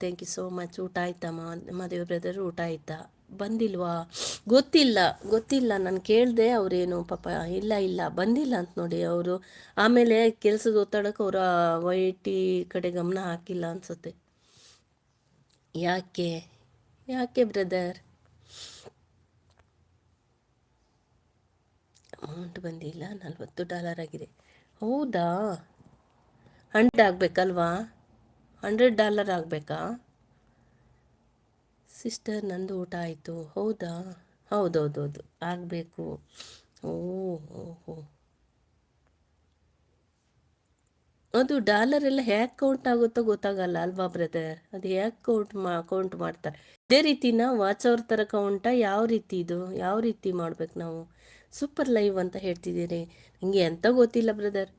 Thank you so much. ಊಟ ಆಯ್ತಾ ಮದುವೆ ಬ್ರದರ್? ಊಟ ಆಯ್ತಾ? ಬಂದಿಲ್ವಾ? ಗೊತ್ತಿಲ್ಲ ನಾನು ಕೇಳಿದೆ. ಅವರೇನು ಪಾಪ ಇಲ್ಲ ಬಂದಿಲ್ಲ ಅಂತ ನೋಡಿ ಅವರು. ಆಮೇಲೆ ಕೆಲಸದ ಒತ್ತಡಕ್ಕೆ ಅವರ ವೈಟಿ ಕಡೆ ಗಮನ ಹಾಕಿಲ್ಲ ಅನ್ಸುತ್ತೆ. ಯಾಕೆ ಬ್ರದರ್? ಅಮೌಂಟ್ ಬಂದಿಲ್ಲ. $40 ಆಗಿದೆ. ಹೌದಾ? 100 ಆಗಬೇಕಲ್ವಾ? $100 ಆಗಬೇಕಾ? ಸಿಸ್ಟರ್ ನಂದು ಊಟ ಆಯಿತು. ಹೌದಾ? ಹೌದೌದೌದು ಆಗಬೇಕು. ಓಹೋ, ಅದು ಡಾಲರ್ ಎಲ್ಲ ಹೇಗೆ ಕೌಂಟ್ ಆಗುತ್ತೋ ಗೊತ್ತಾಗಲ್ಲ ಅಲ್ವಾ ಬ್ರದರ್? ಅದು ಹೇಗೆ ಕೌಂಟ್ ಮಾಡ್ತಾರೆ? ಇದೇ ರೀತಿನ ವಾಚ್ ಅವ್ರ ಥರ ಕೌಂಟ? ಯಾವ ರೀತಿ ಇದು? ಯಾವ ರೀತಿ ಮಾಡ್ಬೇಕು ನಾವು? ಸೂಪರ್ ಲೈವ್ ಅಂತ ಹೇಳ್ತಿದ್ದೀರಿ. ನಿಮಗೆ ಎಂತ ಗೊತ್ತಿಲ್ಲ ಬ್ರದರ್.